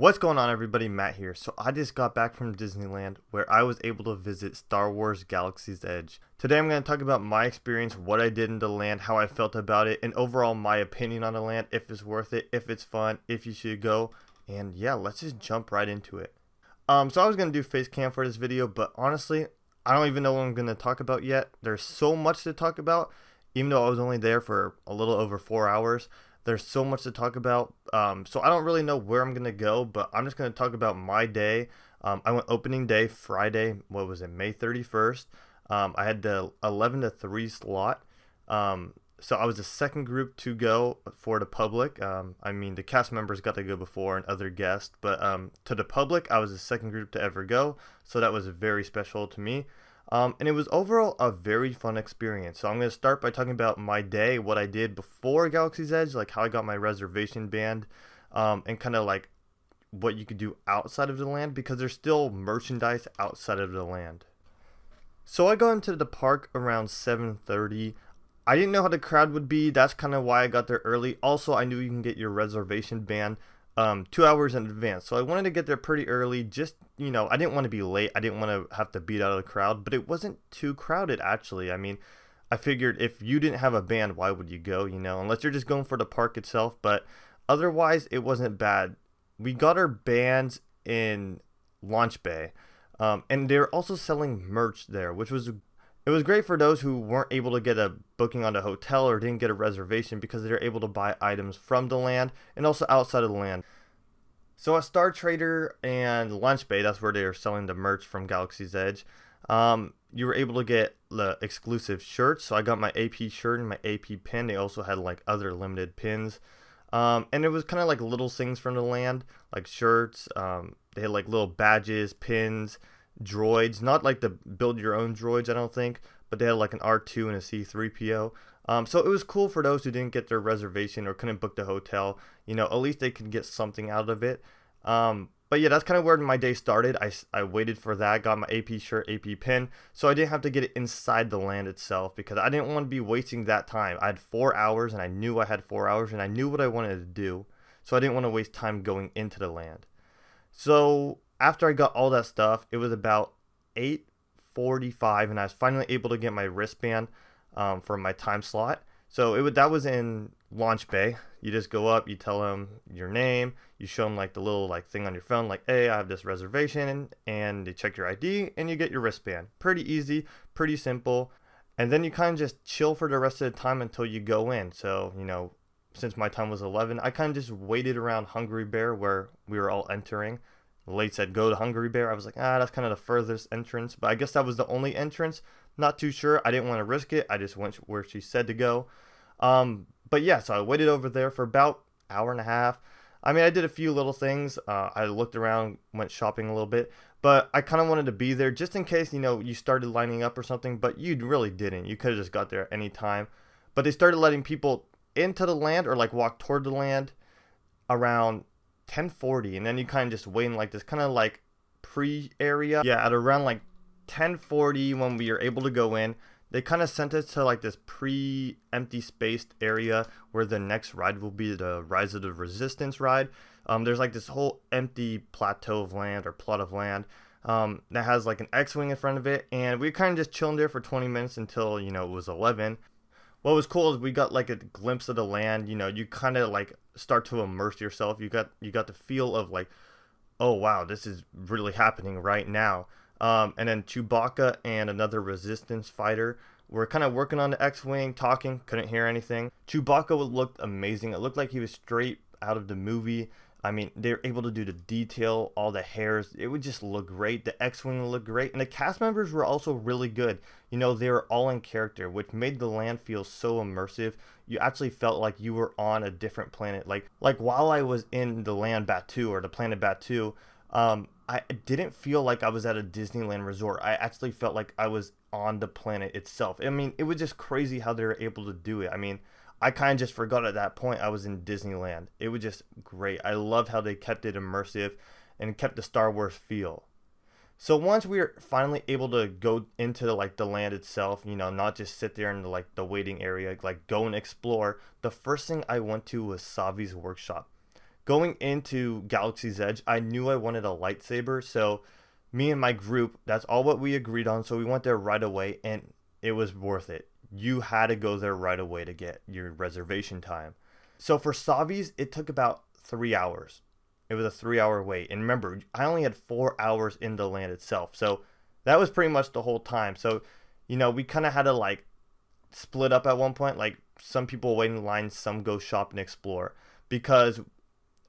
What's going on, everybody? Matt here. So I just got back from Disneyland where I was able to visit Star Wars Galaxy's Edge. Today I'm going to talk about my experience, what I did in the land, how I felt about it, and overall my opinion on the land, if it's worth it, if it's fun, if you should go. And yeah, let's just jump right into it. So I was going to do face cam for this video, but honestly, I don't even know what I'm going to talk about yet. There's so much to talk about, even though I was only there for a little over 4 hours. There's so much to talk about, so I don't really know where I'm going to go, but I'm just going to talk about my day. I went opening day Friday, what was it, May 31st. I had the 11 to 3 slot, so I was the second group to go for the public. I mean, the cast members got to go before and other guests, but to the public, I was the second group to ever go, so that was very special to me. And it was overall a very fun experience. So I'm going to start by talking about my day, what I did before Galaxy's Edge, like how I got my reservation band, and kind of like what you could do outside of the land, because there's still merchandise outside of the land. So I got into the park around 7:30. I didn't know how the crowd would be. That's kind of why I got there early. Also, I knew you can get your reservation band 2 hours in advance, so I wanted to get there pretty early. Just, I didn't want to be late. I didn't want to have to beat out of the crowd, but it wasn't too crowded, actually. I mean, I figured if you didn't have a band, why would you go, unless you're just going for the park itself. But otherwise, it wasn't bad. We got our bands in launch bay, and they're also selling merch there, which was it was great for those who weren't able to get a booking on the hotel or didn't get a reservation, because they're able to buy items from the land and also outside of the land. So at Star Trader and Lunch Bay, that's where they're selling the merch from Galaxy's Edge. You were able to get the exclusive shirts. So I got my AP shirt and my AP pin. They also had like other limited pins. And it was kind of like little things from the land, like shirts. They had like little badges, pins, droids, not like the build your own droids, I don't think, but they had like an R2 and a C3PO. So it was cool for those who didn't get their reservation or couldn't book the hotel. At least they could get something out of it. But yeah, that's kind of where my day started. I waited for that, got my AP shirt, AP pin, so I didn't have to get it inside the land itself, because I didn't want to be wasting that time. I had 4 hours, and I knew I had 4 hours, and I knew what I wanted to do, so I didn't want to waste time going into the land. So after I got all that stuff, it was about 8:45, and I was finally able to get my wristband for my time slot. So that was in launch bay. You just go up, you tell them your name, you show them like the little like thing on your phone, like, hey, I have this reservation, and they check your ID and you get your wristband. Pretty easy, pretty simple. And then you kind of just chill for the rest of the time until you go in. So, since my time was 11, I kind of just waited around Hungry Bear where we were all entering. The lady said, go to Hungry Bear. I was like, that's kind of the furthest entrance, but I guess that was the only entrance. Not too sure. I didn't want to risk it. I just went where she said to go. But yeah, so I waited over there for about an hour and a half. I mean, I did a few little things. I looked around, went shopping a little bit, but I kind of wanted to be there just in case, you started lining up or something, but you really didn't. You could have just got there at any time. But they started letting people into the land or like walk toward the land around 10:40, and then you kind of just wait in like this kind of like pre-area. Yeah, at around like 10:40, when we were able to go in, they kind of sent us to like this pre-empty spaced area where the next ride will be the Rise of the Resistance ride. There's like this whole empty plateau of land or plot of land that has like an X-Wing in front of it, and we kind of just chilling there for 20 minutes until, it was 11. What was cool is we got like a glimpse of the land. You kind of like start to immerse yourself. You got the feel of like, oh wow, this is really happening right now. And then Chewbacca and another Resistance fighter were kind of working on the X-Wing, talking, couldn't hear anything. Chewbacca looked amazing. It looked like he was straight out of the movie. I mean, they were able to do the detail, all the hairs. It would just look great. The X-Wing looked great. And the cast members were also really good. They were all in character, which made the land feel so immersive. You actually felt like you were on a different planet. Like while I was in the land Batuu, or the planet Batuu, I didn't feel like I was at a Disneyland resort. I actually felt like I was on the planet itself. I mean, it was just crazy how they were able to do it. I mean, I kind of just forgot at that point I was in Disneyland. It was just great. I loved how they kept it immersive and kept the Star Wars feel. So once we were finally able to go into like the land itself, not just sit there in the waiting area, like go and explore, the first thing I went to was Savi's workshop. going into Galaxy's Edge, I knew I wanted a lightsaber, so me and my group, that's all what we agreed on. So we went there right away, and it was worth it. You had to go there right away to get your reservation time. So for Savi's, it took about 3 hours. It was a 3 hour wait. And remember, I only had 4 hours in the land itself. So that was pretty much the whole time. So, we kind of had to like split up at one point. Like some people wait in line, some go shop and explore. Because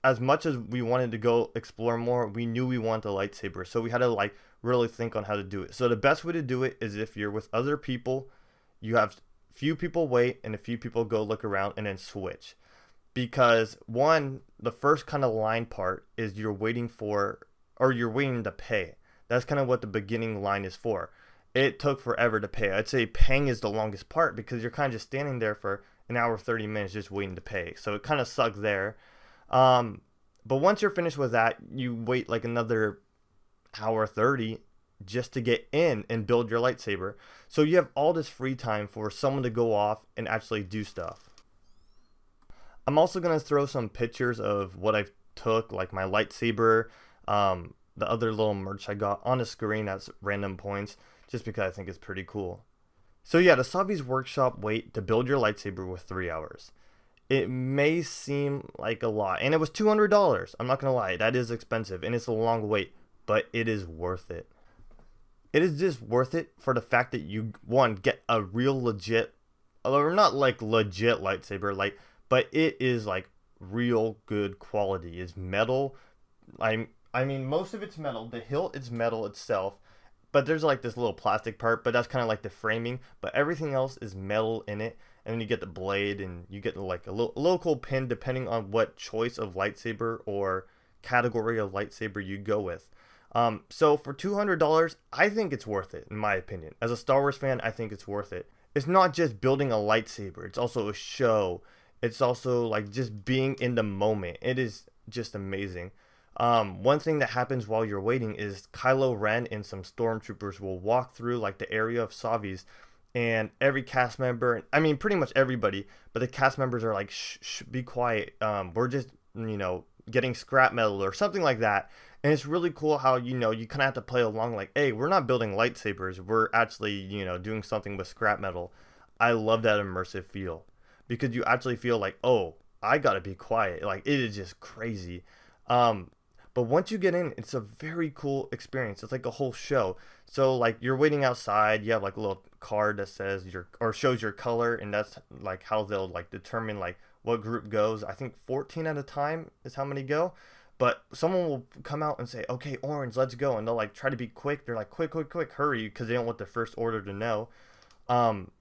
as much as we wanted to go explore more, we knew we wanted the lightsaber. So we had to like really think on how to do it. So the best way to do it is if you're with other people, you have few people wait and a few people go look around and then switch. Because one, the first kind of line part is you're waiting to pay. That's kind of what the beginning line is for. It took forever to pay. I'd say paying is the longest part because you're kind of just standing there for an hour, 30 minutes just waiting to pay. So it kind of sucked there. But once you're finished with that, you wait like another hour 30 just to get in and build your lightsaber. So you have all this free time for someone to go off and actually do stuff. I'm also going to throw some pictures of what I took, like my lightsaber, the other little merch I got on the screen at random points, just because I think it's pretty cool. So yeah, the Savi's workshop wait to build your lightsaber was 3 hours. It may seem like a lot, and it was $200. I'm not going to lie, that is expensive, and it's a long wait, but it is worth it. It is just worth it for the fact that you, one, get a real legit, or not like legit lightsaber, like, but it is like real good quality. It's metal. I mean, most of it's metal. The hilt is metal itself, but there's like this little plastic part, but that's kind of like the framing. But everything else is metal in it. And then you get the blade, and you get like a little cool pin depending on what choice of lightsaber or category of lightsaber you go with. So for $200, I think it's worth it, in my opinion. As a Star Wars fan, I think it's worth it. It's not just building a lightsaber. It's also a show. It's also like just being in the moment. It is just amazing. One thing that happens while you're waiting is Kylo Ren and some stormtroopers will walk through like the area of Savi's, and every cast member, I mean pretty much everybody, but the cast members are like, shh, be quiet. We're just, getting scrap metal or something like that. And it's really cool how, you kind of have to play along like, hey, we're not building lightsabers. We're actually, doing something with scrap metal. I love that immersive feel. Because you actually feel like, oh, I gotta be quiet. Like, it is just crazy. But once you get in, it's a very cool experience. It's like a whole show. So, like, you're waiting outside. You have, like, a little card that says shows your color. And that's, like, how they'll, like, determine, like, what group goes. I think 14 at a time is how many go. But someone will come out and say, okay, orange, let's go. And they'll, like, try to be quick. They're like, quick, hurry. Because they don't want the first order to know. And,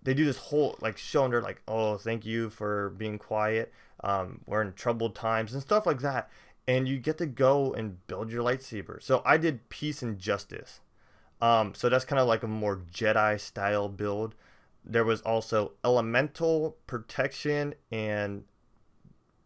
they do this whole like show, and they're like, oh, thank you for being quiet, we're in troubled times and stuff like that, and you get to go and build your lightsaber. So I did peace and justice, so that's kind of like a more Jedi style build. There was also elemental, protection, and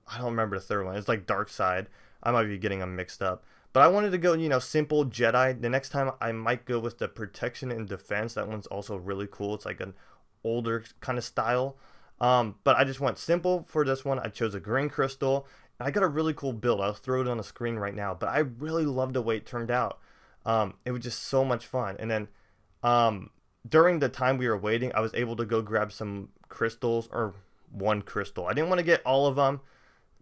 I don't remember the third one. It's like dark side. I might be getting them mixed up, but I wanted to go, simple Jedi. The next time I might go with the protection and defense. That one's also really cool. It's like an older kind of style, but I just went simple for this one. I chose a green crystal, and I got a really cool build. I'll throw it on the screen right now, but I really loved the way it turned out. It was just so much fun. And then during the time we were waiting, I was able to go grab some crystals, or one crystal. I didn't want to get all of them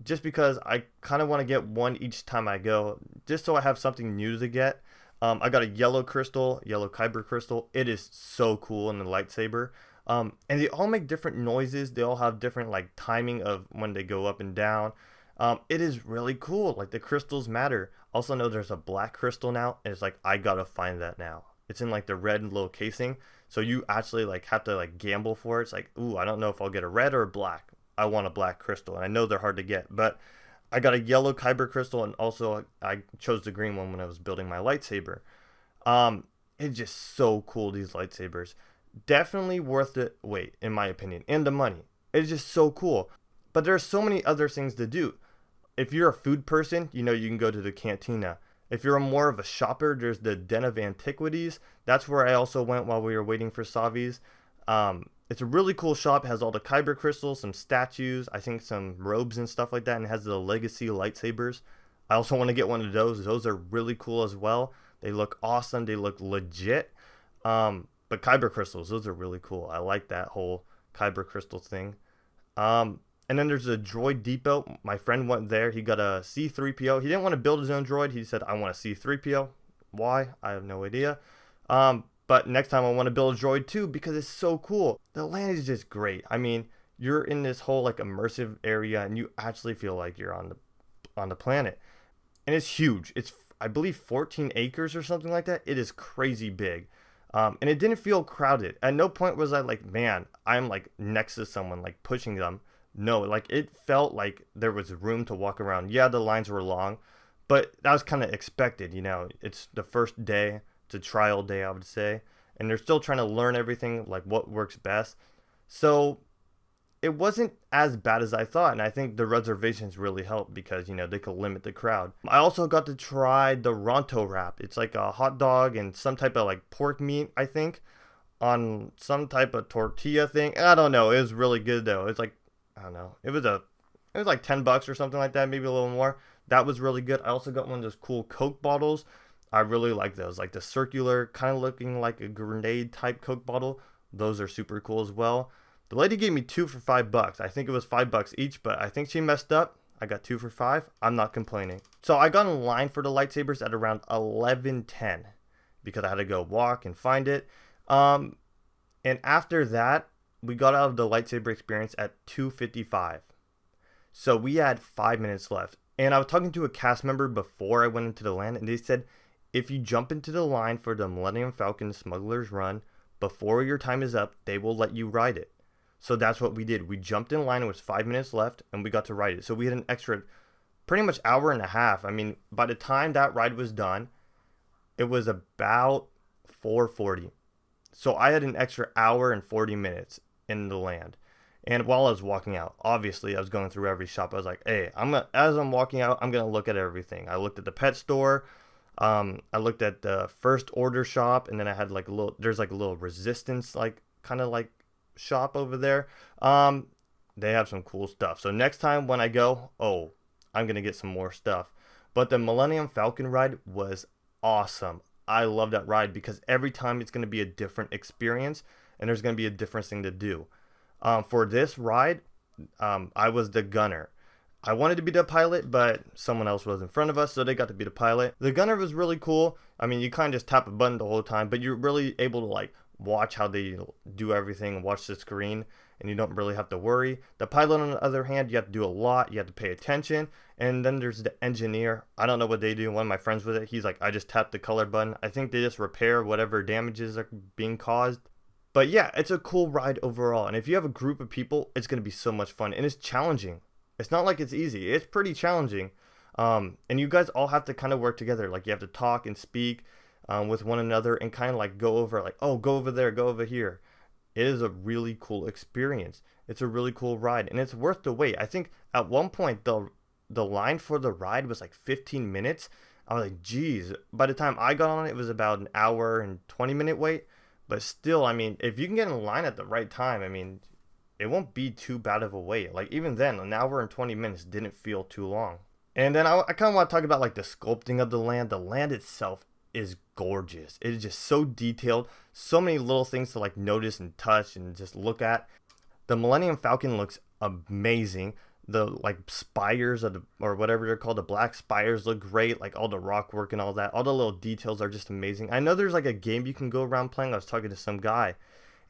just because I kind of want to get one each time I go, just so I have something new to get. I got a yellow crystal, yellow kyber crystal. It is so cool in the lightsaber. And they all make different noises. They all have different like timing of when they go up and down. It is really cool. Like, the crystals matter. Also know there's a black crystal now, and it's like, I gotta find that now. It's in like the red little casing. So you actually like have to like gamble for it. It's like, ooh, I don't know if I'll get a red or a black. I want a black crystal, and I know they're hard to get, but I got a yellow kyber crystal, and also I chose the green one when I was building my lightsaber. It's just so cool, these lightsabers. Definitely worth the wait, in my opinion, and the money. It's just so cool. But there's so many other things to do. If you're a food person, you can go to the cantina. If you're more of a shopper, there's the Den of Antiquities. That's where I also went while we were waiting for Savi's. It's a really cool shop. It has all the kyber crystals, some statues, I think some robes and stuff like that, and it has the legacy lightsabers. I also want to get one of those. Those are really cool as well. They look awesome. They look legit. But kyber crystals, those are really cool. I like that whole kyber crystal thing. And then there's a Droid Depot. My friend went there. He got a C-3PO. He didn't want to build his own droid. He said, I want a C-3PO. Why? I have no idea. But next time I want to build a droid too because it's so cool. The land is just great. I mean, you're in this whole like immersive area and you actually feel like you're on the planet. And it's huge. It's, I believe, 14 acres or something like that. It is crazy big. And it didn't feel crowded. At no point was I like, man, I'm like next to someone like pushing them. No, like it felt like there was room to walk around. Yeah, the lines were long, but that was kind of expected. You know, it's the first day. It's a trial day, I would say. And they're still trying to learn everything, like what works best. So it wasn't as bad as I thought. And I think the reservations really helped because, you know, they could limit the crowd. I also got to try the Ronto wrap. It's like a hot dog and some type of like pork meat, I think, on some type of tortilla thing. I don't know. It was really good though. It's like, I don't know. It was like $10 or something like that, maybe a little more. That was really good. I also got one of those cool Coke bottles. I really like those, like the circular, kind of looking like a grenade type Coke bottle. Those are super cool as well. The lady gave me 2 for $5. I think it was $5 each, but I think she messed up. I got 2 for $5. I'm not complaining. So I got in line for the lightsabers at around 11:10 because I had to go walk and find it. And after that, we got out of the lightsaber experience at 2:55. So we had 5 minutes left. And I was talking to a cast member before I went into the land, and they said, if you jump into the line for the Millennium Falcon Smugglers run before your time is up, they will let you ride it. So that's what we did. We jumped in line. It was 5 minutes left, and we got to ride it. So we had an extra pretty much hour and a half. I mean, by the time that ride was done, it was about 4:40. So I had an extra hour and 40 minutes in the land. And while I was walking out, obviously I was going through every shop. I was like, hey, as I'm walking out, I'm going to look at everything. I looked at the pet store. I looked at the first order shop, and then I had like there's like a little resistance, like kind of like shop over there. They have some cool stuff. So next time when I go, I'm going to get some more stuff. But the Millennium Falcon ride was awesome. I love that ride because every time it's going to be a different experience and there's going to be a different thing to do. For this ride, I was the gunner. I wanted to be the pilot, but someone else was in front of us, so they got to be the pilot. The gunner was really cool. I mean, you kind of just tap a button the whole time, but you're really able to like watch how they do everything and watch the screen, and you don't really have to worry. The pilot, on the other hand, you have to do a lot. You have to pay attention. And then there's the engineer. I don't know what they do. One of my friends with it, he's like, I just tapped the color button. I think they just repair whatever damages are being caused. But yeah, it's a cool ride overall. And if you have a group of people, it's going to be so much fun. And it's challenging. It's not like it's easy. It's pretty challenging. And you guys all have to kind of work together. Like you have to talk and speak with one another and kind of like go over like, oh, go over there, go over here. It is a really cool experience. It's a really cool ride. And it's worth the wait. I think at one point the line for the ride was like 15 minutes. I was like, geez. By the time I got on it, it was about an hour and 20-minute wait. But still, I mean, if you can get in line at the right time, I mean, it won't be too bad of a wait. Like even then, an hour and 20 minutes didn't feel too long. And then I kind of want to talk about like the sculpting of the land. The land itself is gorgeous. It is just so detailed. So many little things to like notice and touch and just look at. The Millennium Falcon looks amazing. The like spires of or whatever they're called, the black spires look great. Like all the rock work and all that. All the little details are just amazing. I know there's like a game you can go around playing. I was talking to some guy.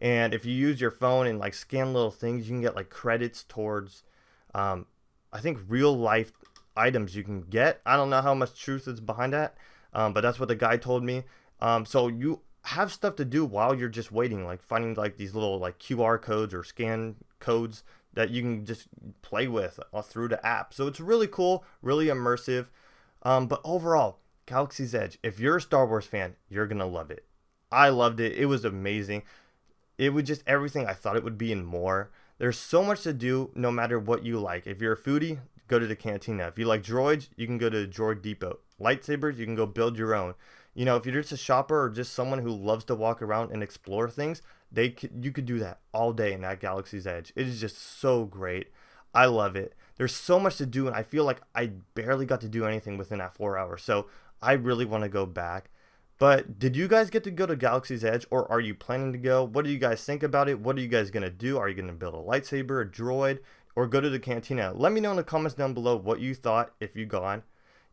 And if you use your phone and like scan little things, you can get like credits towards, I think real life items you can get. I don't know how much truth is behind that, but that's what the guy told me. So you have stuff to do while you're just waiting, like finding like these little like QR codes or scan codes that you can just play with through the app. So it's really cool, really immersive. But overall, Galaxy's Edge, if you're a Star Wars fan, you're going to love it. I loved it. It was amazing. It was just everything I thought it would be and more. There's so much to do no matter what you like. If you're a foodie, go to the cantina. If you like droids, you can go to Droid Depot. Lightsabers, you can go build your own. You know, if you're just a shopper or just someone who loves to walk around and explore things, You could do that all day in that Galaxy's Edge. It is just so great. I love it. There's so much to do, and I feel like I barely got to do anything within that 4 hours. So I really want to go back. But did you guys get to go to Galaxy's Edge, or are you planning to go? What do you guys think about it? What are you guys going to do? Are you going to build a lightsaber, a droid, or go to the cantina? Let me know in the comments down below what you thought if you're going,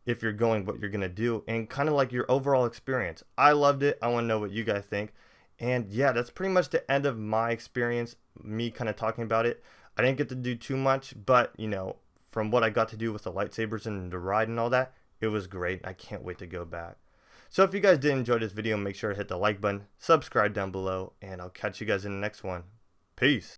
what you're going to do, and kind of like your overall experience. I loved it. I want to know what you guys think. And yeah, that's pretty much the end of my experience, me kind of talking about it. I didn't get to do too much, but you know, from what I got to do with the lightsabers and the ride and all that, it was great. I can't wait to go back. So if you guys did enjoy this video, make sure to hit the like button, subscribe down below, and I'll catch you guys in the next one. Peace.